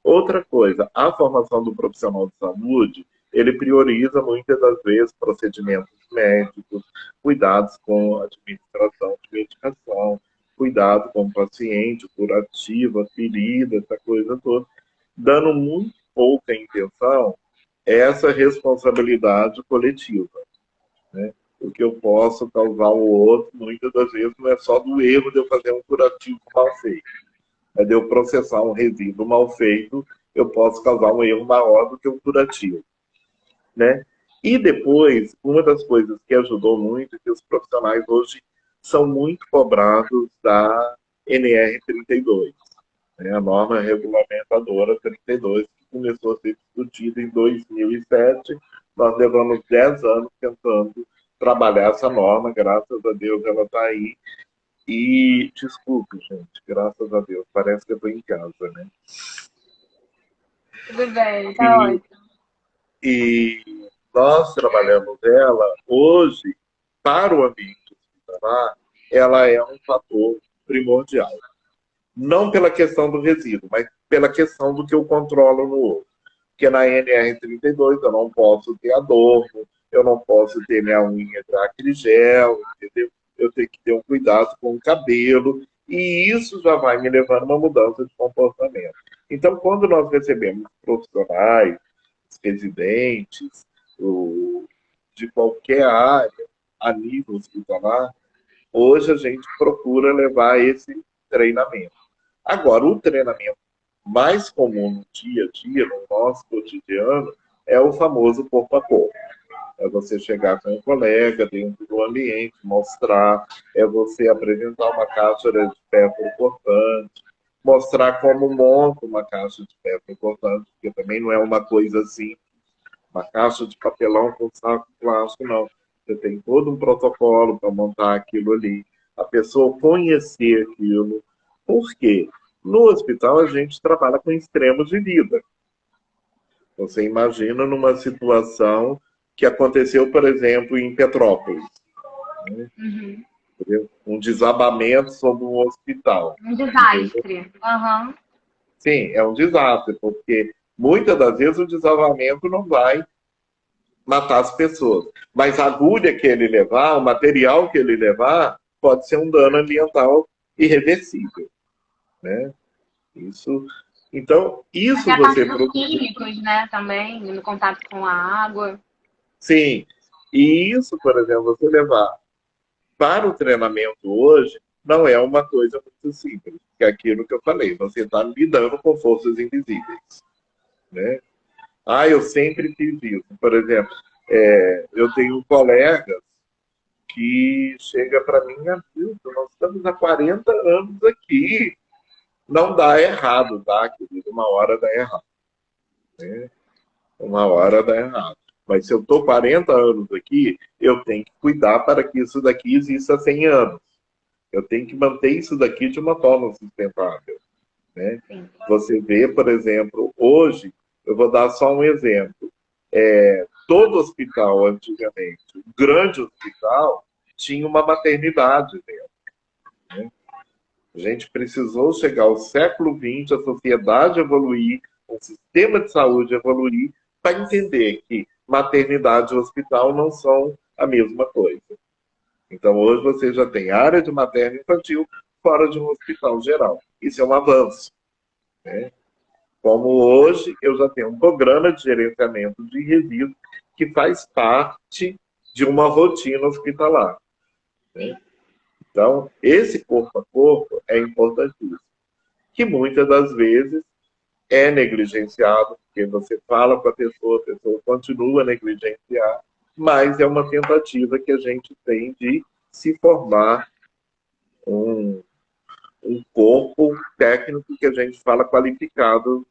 Outra coisa, a formação do profissional de saúde, ele prioriza muitas das vezes procedimentos médicos, cuidados com a administração de medicação, cuidado com o paciente, curativa, ferida, essa coisa toda, dando muito pouca intenção a essa responsabilidade coletiva, né? O que eu posso causar ao outro, muitas das vezes, não é só do erro de eu fazer um curativo mal feito. É de eu processar um resíduo mal feito, eu posso causar um erro maior do que o curativo, né? E depois, uma das coisas que ajudou muito é que os profissionais hoje são muito cobrados da NR32, né? A norma regulamentadora 32, que começou a ser discutida em 2007. Nós levamos 10 anos tentando trabalhar essa norma, graças a Deus ela está aí. E, desculpe, gente, graças a Deus, parece que eu estou em casa, né? Tudo bem, tá E, ótimo. e nós trabalhamos ela hoje para o ambiente hospitalar, ela é um fator primordial. Não pela questão do resíduo, mas pela questão do que eu controlo no outro. Porque na NR32 eu não posso ter adorno, eu não posso ter minha unha de acrigel, entendeu? Eu tenho que ter um cuidado com o cabelo, e isso já vai me levando a uma mudança de comportamento. Então, quando nós recebemos profissionais, residentes, de qualquer área, a nível hospitalar, hoje a gente procura levar esse treinamento. Agora, o treinamento mais comum no dia a dia, no nosso cotidiano, é o famoso corpo a corpo. É você chegar com um colega dentro do ambiente, mostrar, é você apresentar uma caixa de pétalo cortante, mostrar como monta uma caixa de pétalo cortante, porque também não é uma coisa assim, uma caixa de papelão com saco plástico, não. Você tem todo um protocolo para montar aquilo ali. A pessoa conhecer aquilo. Por quê? No hospital, a gente trabalha com extremos de vida. Você imagina numa situação que aconteceu, por exemplo, em Petrópolis, né? Uhum. Um desabamento sobre um hospital. Um Entendeu? desastre. Aham. Sim, é um desastre, porque muitas das vezes o desabamento não vai matar as pessoas. Mas a agulha que ele levar, o material que ele levar, pode ser um dano ambiental irreversível, né? Isso. Então, Até isso a parte você dos produz. químicos, né, também, no contato com a água. Sim. E isso, por exemplo, você levar para o treinamento hoje, não é uma coisa muito simples. Que é aquilo que eu falei, você está lidando com forças invisíveis, né? Ah, eu sempre fiz isso. Por exemplo, eu tenho colegas que chega para mim, Milton, nós estamos há 40 anos aqui. Não dá errado, tá, querido? Uma hora dá errado. Né? Uma hora dá errado. Mas se eu estou 40 anos aqui, eu tenho que cuidar para que isso daqui exista 100 anos. Eu tenho que manter isso daqui de uma forma sustentável. Né? Sim. Você vê, por exemplo, hoje, eu vou dar só um exemplo. Todo hospital, antigamente, um grande hospital, tinha uma maternidade dentro. Né? A gente precisou chegar ao século XX, a sociedade evoluir, o sistema de saúde evoluir, para entender que maternidade e hospital não são a mesma coisa. Então, hoje você já tem área de materno infantil fora de um hospital geral. Isso é um avanço. Né? Como hoje eu já tenho um programa de gerenciamento de resíduos que faz parte de uma rotina hospitalar. Né? Então, esse corpo a corpo é importantíssimo, que muitas das vezes é negligenciado, porque você fala com a pessoa continua a negligenciar, mas é uma tentativa que a gente tem de se formar um, um corpo técnico que a gente fala qualificado.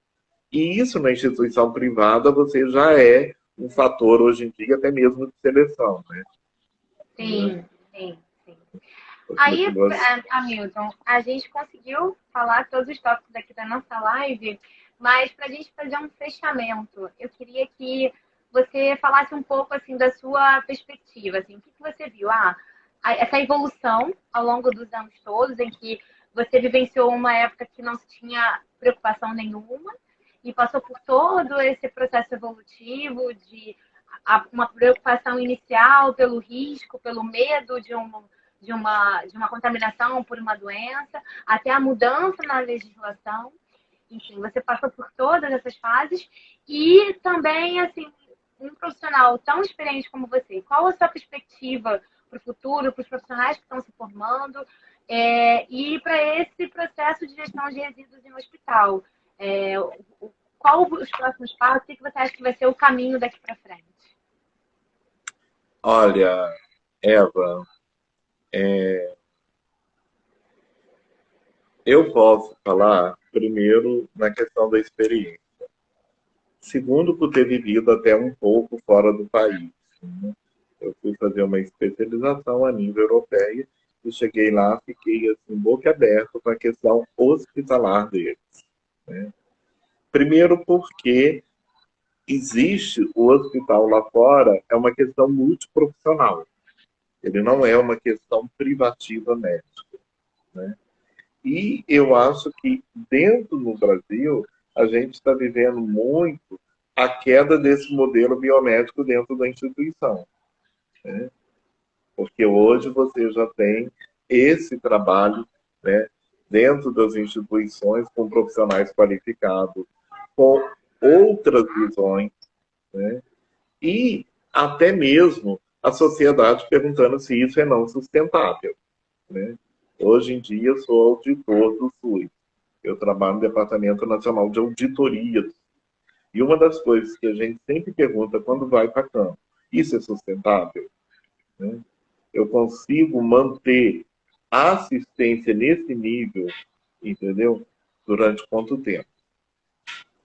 E isso na instituição privada você já é um fator hoje em dia até mesmo de seleção, né? Sim, sim, sim. Aí, Continua assim. Hamilton, a gente conseguiu falar todos os tópicos aqui da nossa live, mas para a gente fazer um fechamento, eu queria que você falasse um pouco assim da sua perspectiva, assim, o que você viu? Essa evolução ao longo dos anos todos, em que você vivenciou uma época que não se tinha preocupação nenhuma, e passou por todo esse processo evolutivo de uma preocupação inicial pelo risco, pelo medo de uma contaminação por uma doença, até a mudança na legislação. Enfim, você passou por todas essas fases e também, assim, um profissional tão experiente como você, qual a sua perspectiva para o futuro, para os profissionais que estão se formando e para esse processo de gestão de resíduos em um hospital? Qual os próximos passos? O que você acha que vai ser o caminho daqui para frente? Olha, Eva, eu posso falar primeiro na questão da experiência. Segundo, por ter vivido até um pouco fora do país, né? Eu fui fazer uma especialização a nível europeia e cheguei lá, fiquei assim, boca aberta com a questão hospitalar deles, né? Primeiro porque existe o hospital lá fora, é uma questão multiprofissional. Ele não é uma questão privativa médica, né? E eu acho que dentro do Brasil, a gente está vivendo muito a queda desse modelo biomédico dentro da instituição, né? Porque hoje você já tem esse trabalho, né, dentro das instituições com profissionais qualificados, com outras visões, né, e até mesmo a sociedade perguntando se isso é não sustentável, né? Hoje em dia, eu sou auditor do SUS. Eu trabalho no Departamento Nacional de Auditoria. E uma das coisas que a gente sempre pergunta quando vai para campo, isso é sustentável? Né? Eu consigo manter a assistência nesse nível, entendeu? Durante quanto tempo?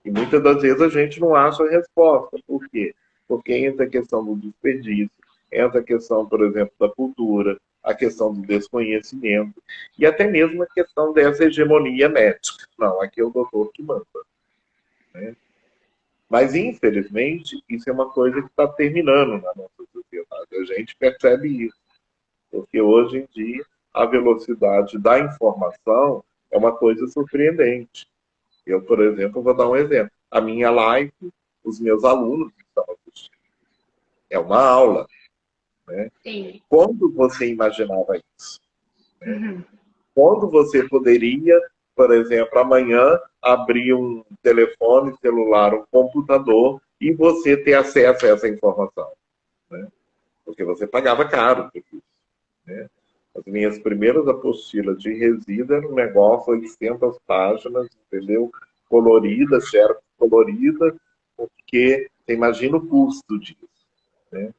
E muitas das vezes a gente não acha a resposta. Por quê? Porque entra a questão do desperdício, entra a questão, por exemplo, da cultura, a questão do desconhecimento e até mesmo a questão dessa hegemonia médica. Não, aqui é o doutor que manda, né? Mas, infelizmente, isso é uma coisa que está terminando na nossa sociedade. A gente percebe isso, porque hoje em dia a velocidade da informação é uma coisa surpreendente. Eu, por exemplo, vou dar um exemplo. A minha live, os meus alunos estão assistindo. É uma aula, né? Sim. Quando você imaginava isso? Né? Uhum. Quando você poderia, por exemplo, amanhã abrir um telefone celular, um computador e você ter acesso a essa informação, né? Porque você pagava caro por isso, né? As minhas primeiras apostilas de resíduo eram um negócio, 800 páginas, entendeu? Coloridas, xerox colorida, porque você imagina o custo disso, né?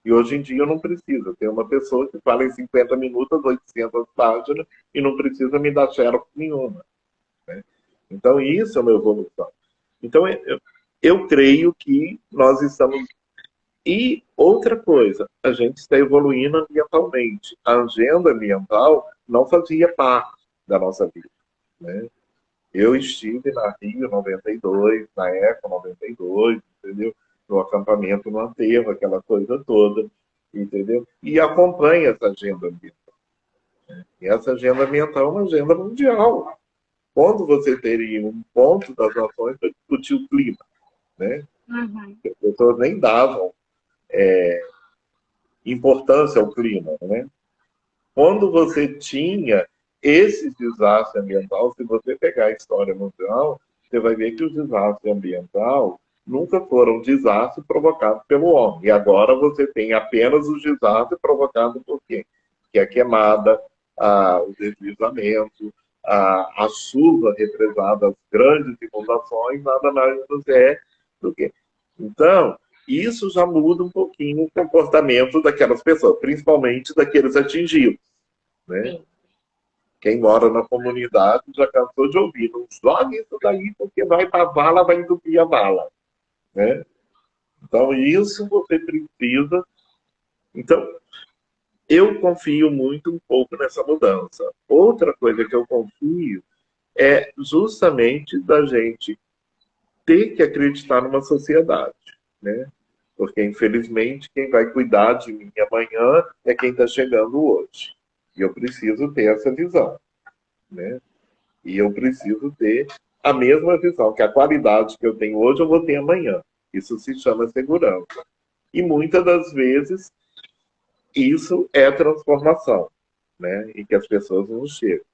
E hoje em dia eu não preciso. Tem uma pessoa que fala em 50 minutos, 800 páginas, e não precisa me dar xerox nenhuma, né? Então, isso é uma evolução. Então, eu creio que nós estamos. E outra coisa, a gente está evoluindo ambientalmente. A agenda ambiental não fazia parte da nossa vida, né? Eu estive na Rio 92, na Eco 92, entendeu? No acampamento no aterro, aquela coisa toda, entendeu? E acompanha essa agenda ambiental. E essa agenda ambiental é uma agenda mundial. Quando você teria um ponto das nações para discutir o clima, né? Uhum. As pessoas nem davam importância ao clima, né? Quando você tinha esse desastre ambiental, se você pegar a história mundial, você vai ver que os desastres ambientais nunca foram desastres provocados pelo homem. E agora você tem apenas os desastres provocados por quê? Que é a queimada, o deslizamento, a chuva represada, as grandes inundações, nada mais é do que. Então, isso já muda um pouquinho o comportamento daquelas pessoas, principalmente daqueles atingidos, né? Sim. Quem mora na comunidade já cansou de ouvir, não jogue isso daí porque vai para a vala, vai entupir a vala, né? Então, isso você precisa. Então, eu confio muito um pouco nessa mudança. Outra coisa que eu confio é justamente da gente ter que acreditar numa sociedade, né? Porque, infelizmente, quem vai cuidar de mim amanhã é quem está chegando hoje. E eu preciso ter essa visão, né? E eu preciso ter a mesma visão, que a qualidade que eu tenho hoje eu vou ter amanhã. Isso se chama segurança. E muitas das vezes isso é transformação, né? E que as pessoas não chegam.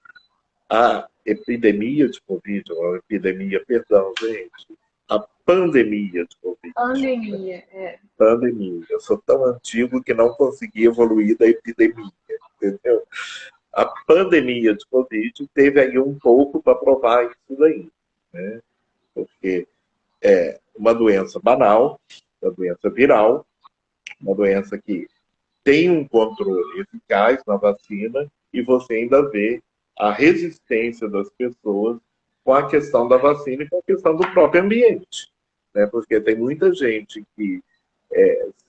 A epidemia de Covid, ou a epidemia, perdão, gente, a pandemia de Covid. Pandemia, Pandemia. Eu sou tão antigo que não consegui evoluir da epidemia, entendeu? A pandemia de Covid teve aí um pouco para provar isso daí, né? Porque é uma doença banal, uma doença viral, uma doença que tem um controle eficaz na vacina e você ainda vê a resistência das pessoas com a questão da vacina e com a questão do próprio ambiente, né? Porque tem muita gente que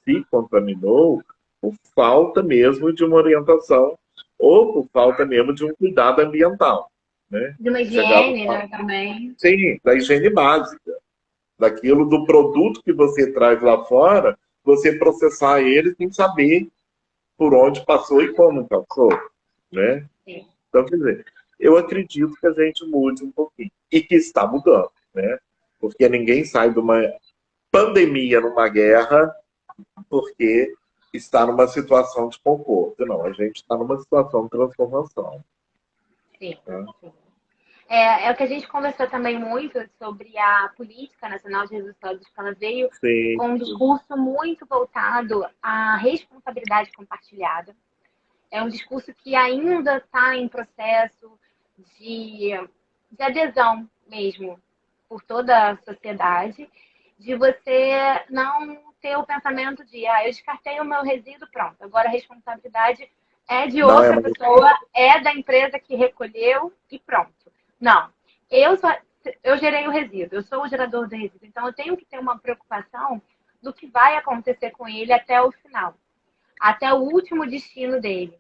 se contaminou por falta mesmo de uma orientação ou por falta mesmo de um cuidado ambiental, né? de uma Chegava higiene, né, também. sim, da higiene básica, daquilo do produto que você traz lá fora, você processar ele sem saber por onde passou e como passou, né? Sim. Então, quer dizer, eu acredito que a gente mude um pouquinho e que está mudando, né? Porque ninguém sai de uma pandemia numa guerra porque está numa situação de conforto. Não, a gente está numa situação de transformação. Sim, Né? sim. É o que a gente conversou também muito sobre a política nacional de resultados, que ela veio Sim, com um discurso muito voltado à responsabilidade compartilhada. É um discurso que ainda está em processo de, de adesão mesmo por toda a sociedade, de você não ter o pensamento de, eu descartei o meu resíduo, pronto, agora a responsabilidade é de não é outra mais. pessoa, é da empresa que recolheu e pronto. Não, eu só, eu gerei o resíduo, eu sou o gerador do resíduo, então eu tenho que ter uma preocupação do que vai acontecer com ele até o final, até o último destino dele.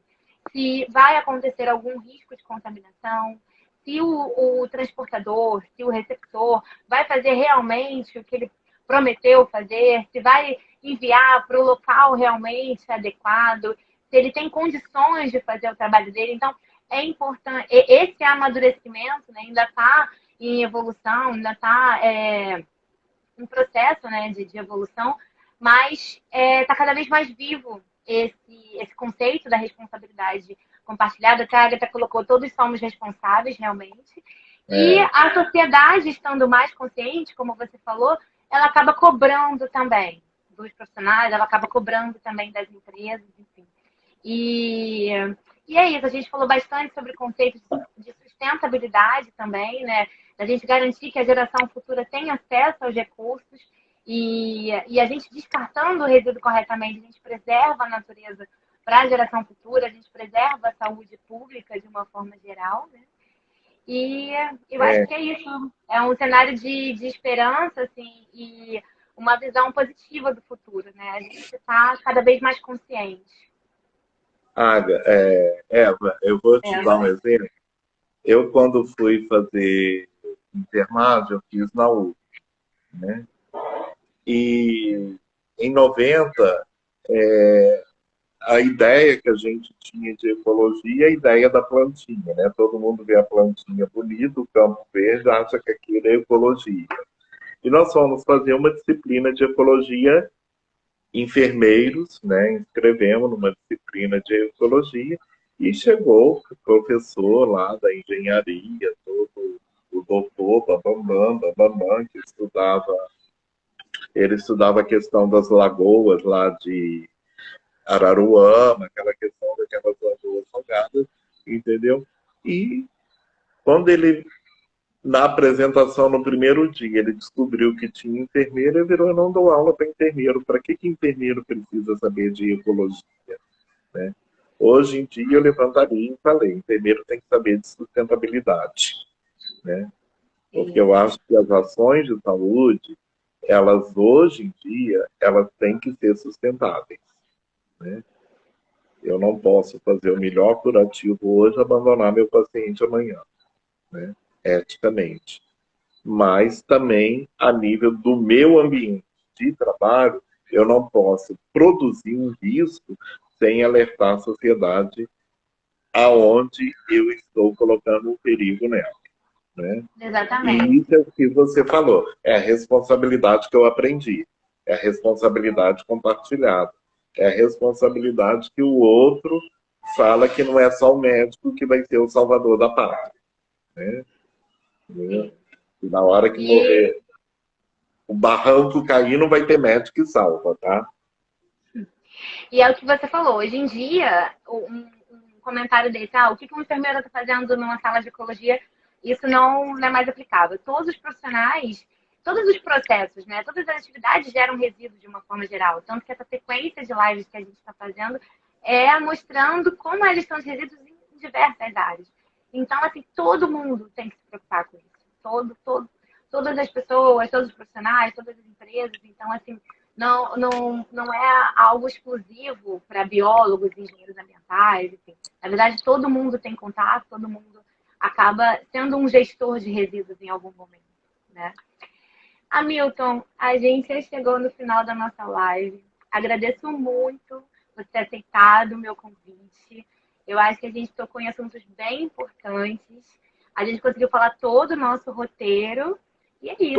Se vai acontecer algum risco de contaminação, se o transportador, se o receptor vai fazer realmente o que ele prometeu fazer, se vai enviar para o local realmente adequado, se ele tem condições de fazer o trabalho dele. Então, é importante. Esse amadurecimento, né, ainda está em evolução, ainda está em processo, né, de evolução, mas está cada vez mais vivo esse conceito da responsabilidade compartilhada, que a Agatha colocou, todos somos responsáveis, realmente. E É, a sociedade, estando mais consciente, como você falou, ela acaba cobrando também dos profissionais, ela acaba cobrando também das empresas, enfim. E, e é isso, a gente falou bastante sobre conceitos de sustentabilidade também, né? Da gente garantir que a geração futura tenha acesso aos recursos e a gente descartando o resíduo corretamente, a gente preserva a natureza para a geração futura, a gente preserva a saúde pública de uma forma geral, né? E eu acho é. que é isso. É um cenário de esperança, assim, e uma visão positiva do futuro, né? A gente está cada vez mais consciente. Eva, eu vou te É, dar um vai. exemplo. Eu, quando fui fazer enfermagem, eu fiz na U, né? E em 90, a ideia que a gente tinha de ecologia é a ideia da plantinha, né? Todo mundo vê a plantinha bonita, o campo verde, acha que aquilo é ecologia. E nós fomos fazer uma disciplina de ecologia, enfermeiros, né? Inscrevemos numa disciplina de ecologia e chegou o professor lá da engenharia, todo o doutor Bambam, Bambam, que ele estudava a questão das lagoas lá de Araruama, aquela questão daquelas lagoas salgadas, entendeu? E quando ele, na apresentação no primeiro dia, ele descobriu que tinha enfermeiro, ele virou: "Eu não dou aula para enfermeiro. Para que enfermeiro precisa saber de ecologia?" Né? Hoje em dia eu levantaria e falei: enfermeiro tem que saber de sustentabilidade, né? Porque Sim, eu acho que as ações de saúde, elas hoje em dia, elas têm que ser sustentáveis, né? Eu não posso fazer o melhor curativo hoje e abandonar meu paciente amanhã, né? Eticamente. Mas também, a nível do meu ambiente de trabalho, eu não posso produzir um risco sem alertar a sociedade aonde eu estou colocando um perigo nela. né? E Exatamente. isso é o que você falou, é a responsabilidade que eu aprendi, é a responsabilidade compartilhada, é a responsabilidade que o outro fala que não é só o médico que vai ser o salvador da pátria, né? Sim. E na hora que E, morrer, o barranco cair, não vai ter médico que salva, tá? e é o que você falou. Hoje em dia, um comentário desse, o que uma enfermeira está fazendo numa sala de ecologia, isso não é mais aplicável. Todos os profissionais, todos os processos, né, todas as atividades geram resíduos de uma forma geral. Tanto que essa sequência de lives que a gente está fazendo é mostrando como a gestão de resíduos em diversas áreas. Então, assim, todo mundo tem que se preocupar com isso. Todas as pessoas, todos os profissionais, todas as empresas. Então, assim, não é algo exclusivo para biólogos, engenheiros ambientais, enfim. Na verdade, todo mundo tem contato, todo mundo acaba sendo um gestor de resíduos em algum momento, né? Hamilton, a gente chegou no final da nossa live. Agradeço muito você ter aceitado o meu convite. Eu acho que a gente tocou em assuntos bem importantes. A gente conseguiu falar todo o nosso roteiro. E é isso.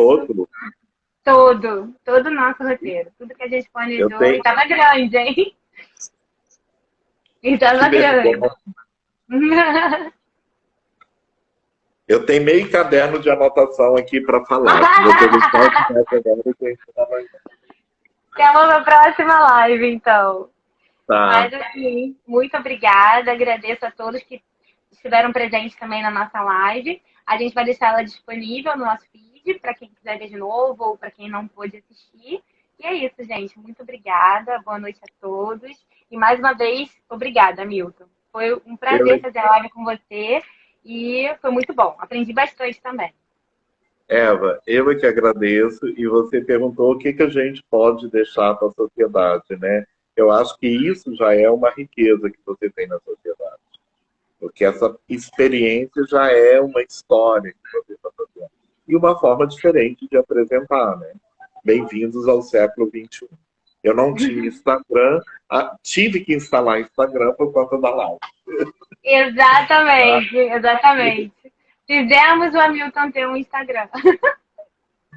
Todo. Todo o nosso roteiro. Tudo que a gente Eu planejou. E tenho tava grande, hein? E que tava grande. vergonha. Eu tenho meio caderno de anotação aqui para falar. Se você deixar eu começo agora, eu tenho que falar. Até uma próxima live, então. Tá. Mas, assim, muito obrigada. Agradeço a todos que estiveram presentes também na nossa live. A gente vai deixar ela disponível no nosso feed para quem quiser ver de novo ou para quem não pôde assistir. E é isso, gente. Muito obrigada. Boa noite a todos. E mais uma vez, obrigada, Milton. Foi um Eu, prazer fazer a live com você e foi muito bom. Aprendi bastante também. Eva, eu é que agradeço e você perguntou o que, que a gente pode deixar para a sociedade, né? Eu acho que isso já é uma riqueza que você tem na sociedade, porque essa experiência já é uma história que você está fazendo e uma forma diferente de apresentar, né? Bem-vindos ao século XXI. Eu não tinha Instagram, tive que instalar Instagram por conta da live. Tá? Exatamente, exatamente. Fizemos o Hamilton ter um Instagram.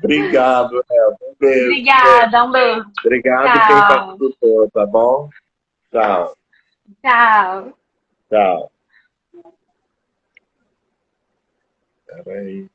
Obrigado, Eva. Um beijo. Obrigada, um beijo. Obrigado quem Tchau. participou, tá bom? Tchau. Tchau. Tchau. Peraí.